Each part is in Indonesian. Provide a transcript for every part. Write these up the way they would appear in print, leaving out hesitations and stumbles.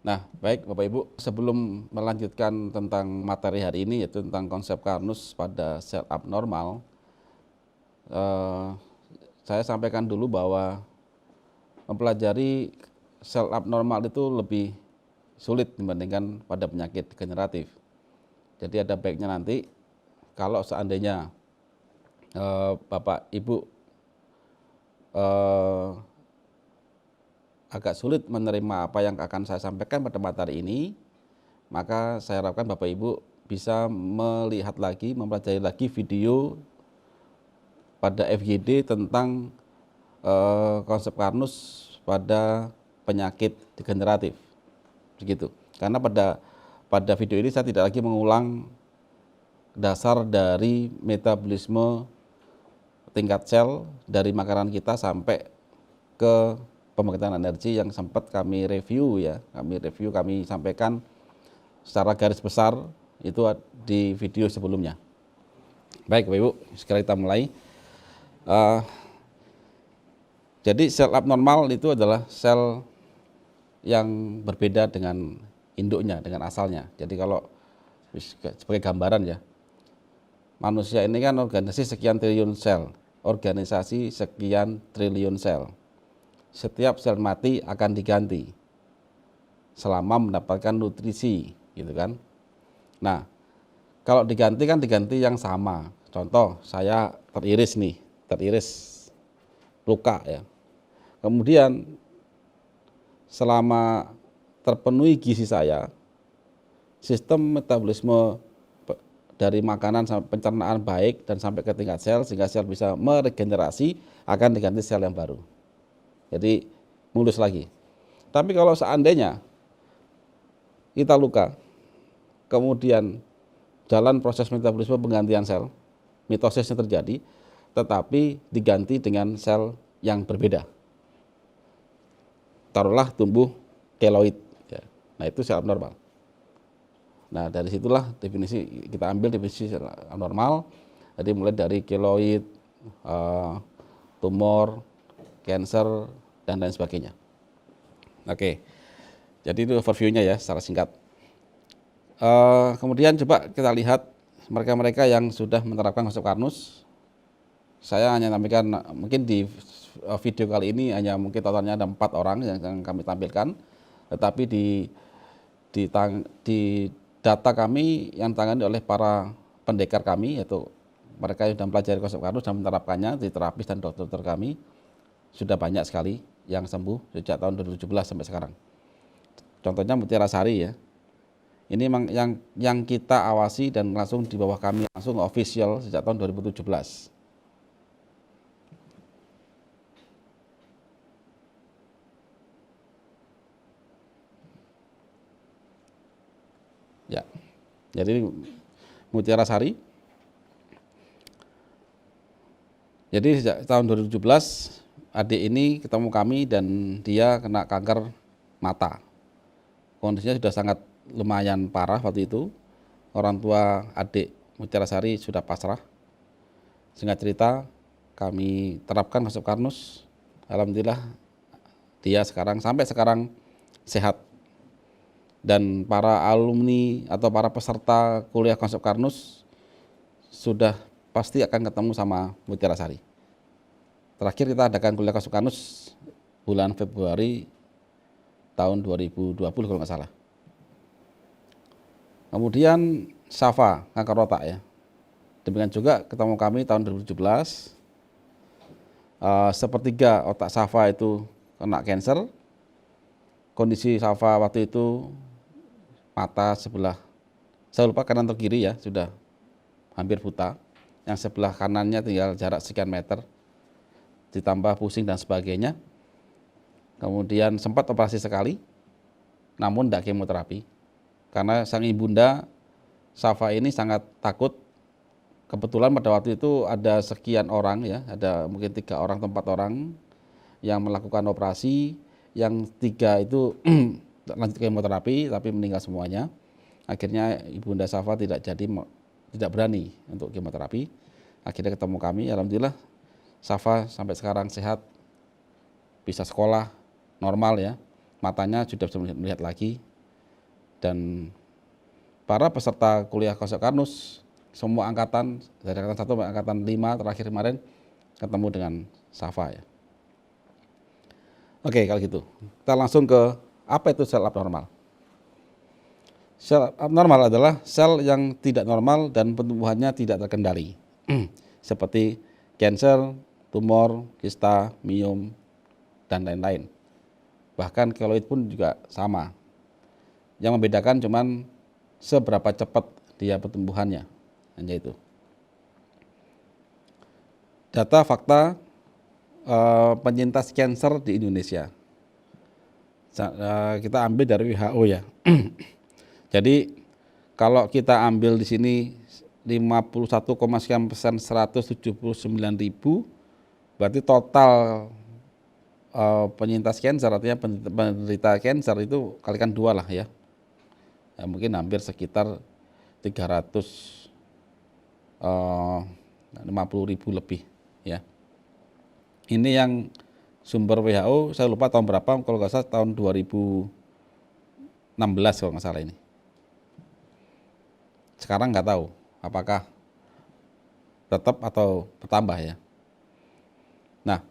Nah, baik Bapak Ibu, sebelum melanjutkan tentang materi hari ini yaitu tentang konsep Karnus pada sel abnormal, eh, saya sampaikan dulu bahwa mempelajari sel abnormal itu lebih sulit dibandingkan pada penyakit degeneratif. Jadi ada baiknya nanti kalau seandainya Bapak Ibu eh, agak sulit menerima apa yang akan saya sampaikan pada materi ini, maka saya harapkan Bapak Ibu bisa melihat lagi, mempelajari lagi video pada FGD tentang konsep Karnus pada penyakit degeneratif, begitu. Karena pada video ini saya tidak lagi mengulang dasar dari metabolisme tingkat sel dari makanan kita sampai ke pembangkitan energi yang sempat kami review ya, kami sampaikan secara garis besar itu di video sebelumnya. Baik Bapak Ibu, sekarang kita mulai. Jadi sel abnormal itu adalah sel yang berbeda dengan induknya, dengan asalnya. Jadi kalau sebagai gambaran ya, manusia ini kan organisasi sekian triliun sel, organisasi sekian triliun sel. Setiap sel mati akan diganti selama mendapatkan nutrisi, gitu kan. Nah, kalau diganti kan diganti yang sama. Contoh, saya teriris luka ya. Kemudian selama terpenuhi gizi saya, sistem metabolisme dari makanan sampai pencernaan baik dan sampai ke tingkat sel sehingga sel bisa meregenerasi, akan diganti sel yang baru. Jadi mulus lagi. Tapi kalau seandainya kita luka, kemudian jalan proses metabolisme penggantian sel, mitosisnya terjadi, tetapi diganti dengan sel yang berbeda. Taruhlah tumbuh keloid. Ya. Nah itu sel abnormal. Nah dari situlah kita ambil definisi sel abnormal. Jadi mulai dari keloid, tumor, cancer, dan lain sebagainya. Oke, jadi itu overview-nya ya secara singkat. Kemudian coba kita lihat mereka-mereka yang sudah menerapkan konsep Karnus. Saya hanya tampilkan mungkin di video kali ini hanya mungkin totalnya ada 4 orang yang kami tampilkan, tetapi di data kami yang ditangani oleh para pendekar kami, yaitu mereka yang sudah mempelajari konsep Karnus dan menerapkannya di terapis dan dokter kami, sudah banyak sekali yang sembuh sejak tahun 2017 sampai sekarang. Contohnya Mutiara Sari ya. Ini memang yang kita awasi dan langsung di bawah kami langsung official sejak tahun 2017. Ya. Jadi Mutiara Sari. Jadi sejak tahun 2017 adik ini ketemu kami dan dia kena kanker mata. Kondisinya sudah sangat lumayan parah waktu itu. Orang tua adik Mutiara Sari sudah pasrah. Singkat cerita, kami terapkan konsep Karnus. Alhamdulillah dia sampai sekarang sehat. Dan para alumni atau para peserta kuliah konsep Karnus sudah pasti akan ketemu sama Mutiara Sari. Terakhir kita adakan kuliah konsep Karnus bulan Februari tahun 2020 kalau nggak salah. Kemudian Safa, kanker otak ya. Demikian juga ketemu kami tahun 2017. Sepertiga otak Safa itu kena cancer. Kondisi Safa waktu itu mata sebelah, saya lupa kanan atau kiri ya, sudah hampir buta. Yang sebelah kanannya tinggal jarak sekian meter. Ditambah pusing dan sebagainya. Kemudian sempat operasi sekali, namun tidak kemoterapi. Karena sang ibunda Safa ini sangat takut. Kebetulan pada waktu itu ada sekian orang ya, ada mungkin 3 orang atau 4 orang yang melakukan operasi, yang 3 itu lanjut kemoterapi tapi meninggal semuanya. Akhirnya ibunda Safa tidak berani untuk kemoterapi. Akhirnya ketemu kami, alhamdulillah Safa sampai sekarang sehat, bisa sekolah normal ya, matanya sudah bisa melihat lagi, dan para peserta kuliah konsep karnus semua angkatan dari angkatan 1 sampai angkatan 5 terakhir kemarin ketemu dengan SAFA ya. Oke, kalau gitu kita langsung ke apa itu sel abnormal. Sel abnormal adalah sel yang tidak normal dan pertumbuhannya tidak terkendali. Seperti kanker, tumor, kista, miom, dan lain-lain. Bahkan keloid pun juga sama. Yang membedakan cuman seberapa cepat dia pertumbuhannya. Hanya itu. Data fakta penyintas kanker di Indonesia. Kita ambil dari WHO ya. Jadi kalau kita ambil di sini 51,sekian% 179.000, berarti total penyintas kanker, artinya penderita kanker itu kalikan 2 lah ya. Ya mungkin hampir sekitar 350.000 lebih ya. Ini yang sumber WHO, saya lupa tahun berapa, kalau nggak salah tahun 2016 kalau nggak salah ini. Sekarang nggak tahu apakah tetap atau bertambah ya. Nah,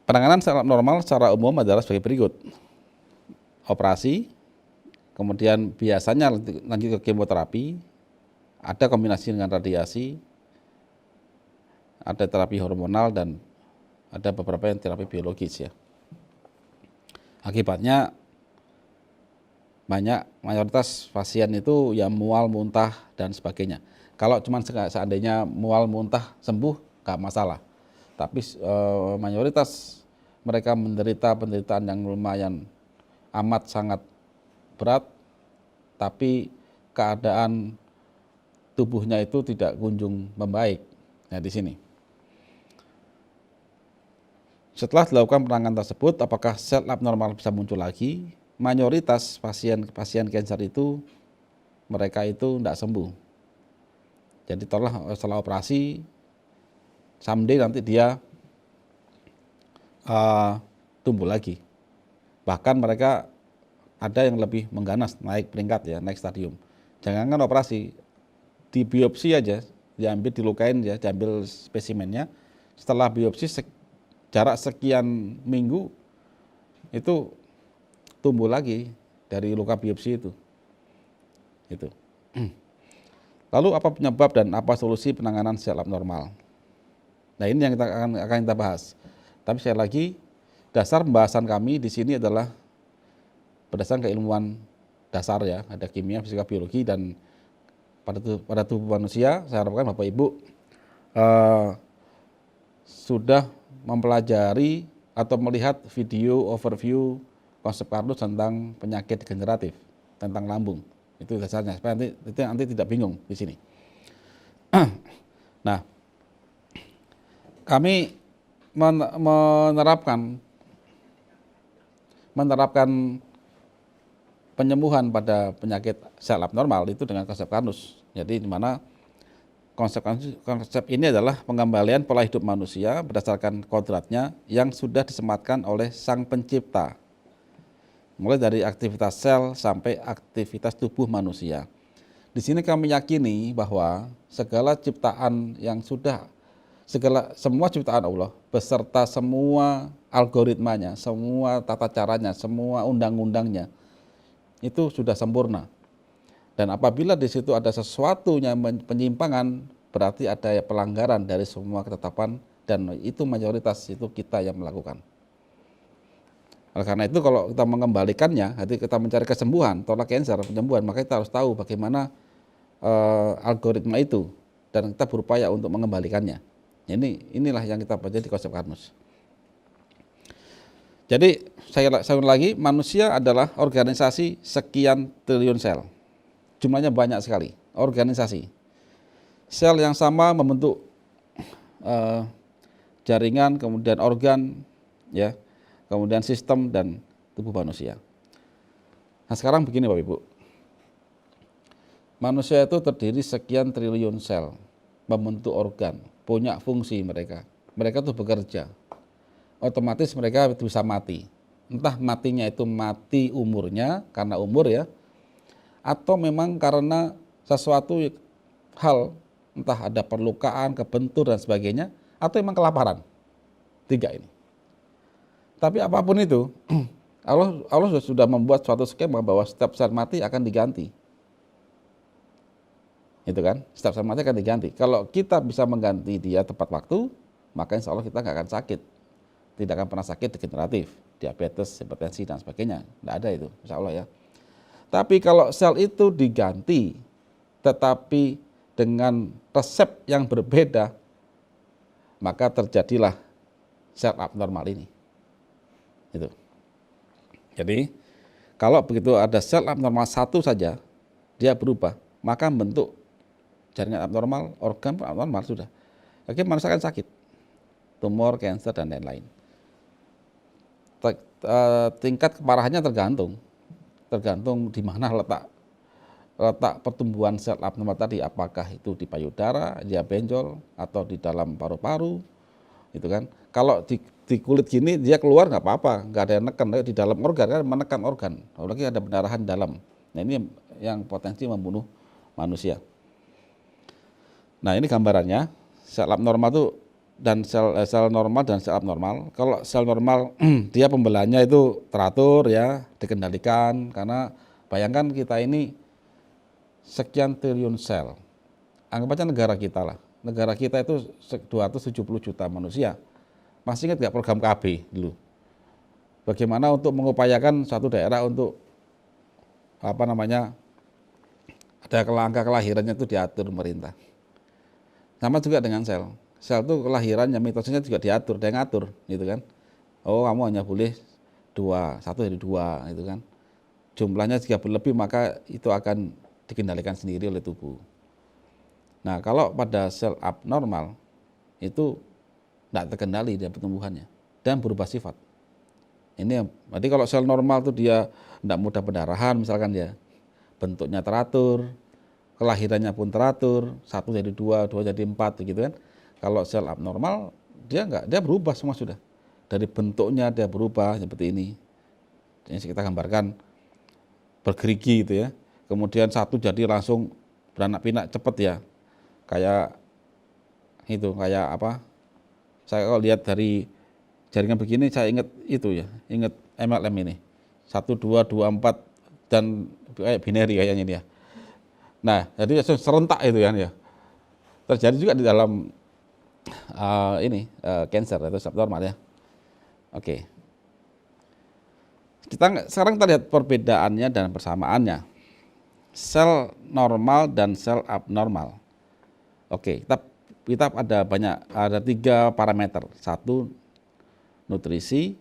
penanganan sel abnormal secara umum adalah sebagai berikut. Operasi, kemudian biasanya lanjut ke kemoterapi, ada kombinasi dengan radiasi, ada terapi hormonal, dan ada beberapa yang terapi biologis ya. Akibatnya banyak mayoritas pasien itu ya mual, muntah dan sebagainya. Kalau cuma seandainya mual, muntah sembuh nggak masalah. Tapi mayoritas mereka menderita penderitaan yang lumayan amat sangat berat, tapi keadaan tubuhnya itu tidak kunjung membaik. Nah di sini. Setelah dilakukan penanganan tersebut, apakah sel abnormal bisa muncul lagi? Mayoritas pasien kanker itu mereka itu tidak sembuh. Jadi setelah operasi, someday nanti dia tumbuh lagi. Bahkan mereka ada yang lebih mengganas, naik peringkat ya, naik stadium. Jangankan operasi, di biopsi aja, diambil, dilukain ya, diambil spesimennya. Setelah biopsi jarak sekian minggu itu tumbuh lagi dari luka biopsi itu. Lalu apa penyebab dan apa solusi penanganan sel abnormal? Nah ini yang akan kita bahas. Tapi sekali lagi, dasar pembahasan kami di sini adalah berdasarkan keilmuan dasar ya, ada kimia, fisika, biologi, dan pada tubuh manusia. Saya harapkan Bapak Ibu sudah mempelajari atau melihat video overview konsep karnus tentang penyakit degeneratif, tentang lambung. Itu dasarnya, supaya nanti tidak bingung di sini. Nah, kami menerapkan penyembuhan pada penyakit sel abnormal itu dengan konsep karnus. Jadi di mana konsep ini adalah pengembalian pola hidup manusia berdasarkan kodratnya yang sudah disematkan oleh Sang Pencipta. Mulai dari aktivitas sel sampai aktivitas tubuh manusia. Di sini kami yakini bahwa segala ciptaan yang semua ciptaan Allah beserta semua algoritmanya, semua tata caranya, semua undang-undangnya itu sudah sempurna. Dan apabila di situ ada sesuatu yang penyimpangan, berarti ada pelanggaran dari semua ketetapan, dan itu mayoritas itu kita yang melakukan. Oleh karena itu kalau kita mengembalikannya, nanti kita mencari kesembuhan, tolak kanker, penyembuhan, maka kita harus tahu bagaimana algoritma itu dan kita berupaya untuk mengembalikannya. Inilah yang kita baca di konsep karnus. Jadi saya ulang lagi, manusia adalah organisasi sekian triliun sel. Jumlahnya banyak sekali, organisasi. Sel yang sama membentuk jaringan, kemudian organ, ya, kemudian sistem dan tubuh manusia. Nah sekarang begini Bapak Ibu, manusia itu terdiri sekian triliun sel, membentuk organ, punya fungsi mereka tuh bekerja, otomatis mereka bisa mati. Entah matinya itu mati umurnya karena umur ya, atau memang karena sesuatu hal, entah ada perlukaan, kebentur dan sebagainya, atau memang kelaparan. 3 ini. Tapi apapun itu, Allah sudah membuat suatu skema bahwa setiap sel mati akan diganti. Itu kan, setiap sel mati akan diganti. Kalau kita bisa mengganti dia tepat waktu, maka insya Allah kita nggak akan sakit. Tidak akan pernah sakit degeneratif, diabetes, hipertensi dan sebagainya. Tidak ada itu, insya Allah ya. Tapi kalau sel itu diganti, tetapi dengan resep yang berbeda, maka terjadilah sel abnormal ini. Itu. Jadi kalau begitu ada sel abnormal satu saja, dia berubah, maka bentuk jaringan abnormal, organ abnormal sudah. Oke, manusia akan sakit, tumor, kanker dan lain-lain. Tingkat keparahannya tergantung di mana letak pertumbuhan sel abnormal tadi, apakah itu di payudara, dia benjol, atau di dalam paru-paru, itu kan. Kalau di kulit gini dia keluar nggak apa-apa, nggak ada yang neken. Di dalam organ kan menekan organ, apalagi ada pendarahan dalam. Nah ini yang potensi membunuh manusia. Nah ini gambarannya sel abnormal itu dan sel normal dan sel abnormal. Kalau sel normal dia pembelahannya itu teratur ya, dikendalikan, karena bayangkan kita ini sekian triliun sel. Anggap aja negara kita lah. Negara kita itu 270 juta manusia. Masih ingat nggak program KB dulu? Bagaimana untuk mengupayakan suatu daerah untuk ada angka kelahirannya itu diatur pemerintah. Sama juga dengan sel. Sel itu kelahirannya, mitosisnya juga diatur, dia ngatur, gitu kan. Oh, kamu hanya boleh 1 dari 2, gitu kan. Jumlahnya jika berlebih maka itu akan dikendalikan sendiri oleh tubuh. Nah, kalau pada sel abnormal itu tidak terkendali dia pertumbuhannya dan berubah sifat. Ini berarti kalau sel normal itu dia tidak mudah pendarahan misalkan ya, bentuknya teratur, kelahirannya pun teratur, 1 jadi 2, 2 jadi 4 gitu kan. Kalau sel abnormal dia enggak, dia berubah semua sudah. Dari bentuknya dia berubah seperti ini. Ini kita gambarkan bergerigi gitu ya. Kemudian 1 jadi langsung beranak pinak cepat ya. Kayak apa? Saya kalau lihat dari jaringan begini saya ingat itu ya, ingat MLM ini. 1, 2, 2, 4 dan kayak binary kayaknya ini ya. Nah, jadi serentak itu ya. Terjadi juga di dalam cancer atau subnormal ya. Oke. Sekarang kita lihat perbedaannya dan persamaannya. Sel normal dan sel abnormal. Oke, kita ada 3 parameter. 1 nutrisi,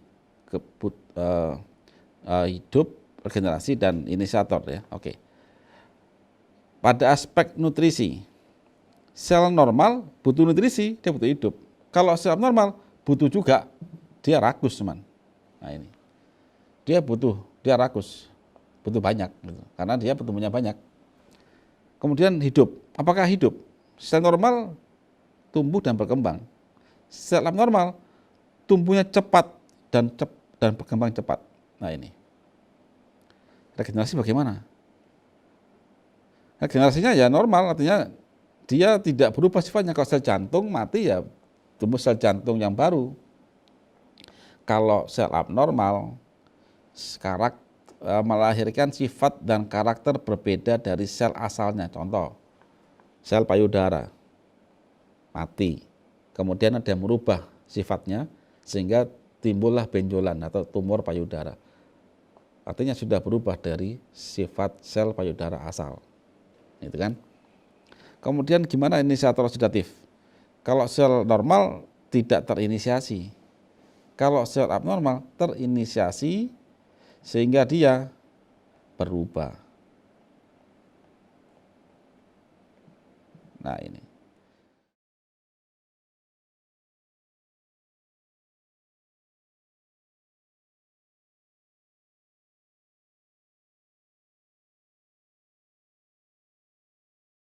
hidup, regenerasi dan inisiator ya. Oke. Pada aspek nutrisi, sel normal butuh nutrisi, dia butuh hidup. Kalau sel abnormal butuh juga, dia rakus teman. Nah ini, dia rakus, butuh banyak, gitu, karena dia pertumbuhannya banyak. Kemudian hidup, apakah hidup? Sel normal tumbuh dan berkembang. Sel abnormal tumbuhnya cepat dan berkembang cepat. Nah ini, regenerasi bagaimana? Regenerasinya ya normal, artinya dia tidak berubah sifatnya. Kalau sel jantung mati ya tumbuh sel jantung yang baru. Kalau sel abnormal melahirkan sifat dan karakter berbeda dari sel asalnya. Contoh, sel payudara mati, kemudian ada yang merubah sifatnya sehingga timbullah benjolan atau tumor payudara. Artinya sudah berubah dari sifat sel payudara asal. Itu kan? Kemudian gimana inisiator oksidatif? Kalau sel normal tidak terinisiasi. Kalau sel abnormal terinisiasi sehingga dia berubah. Nah ini.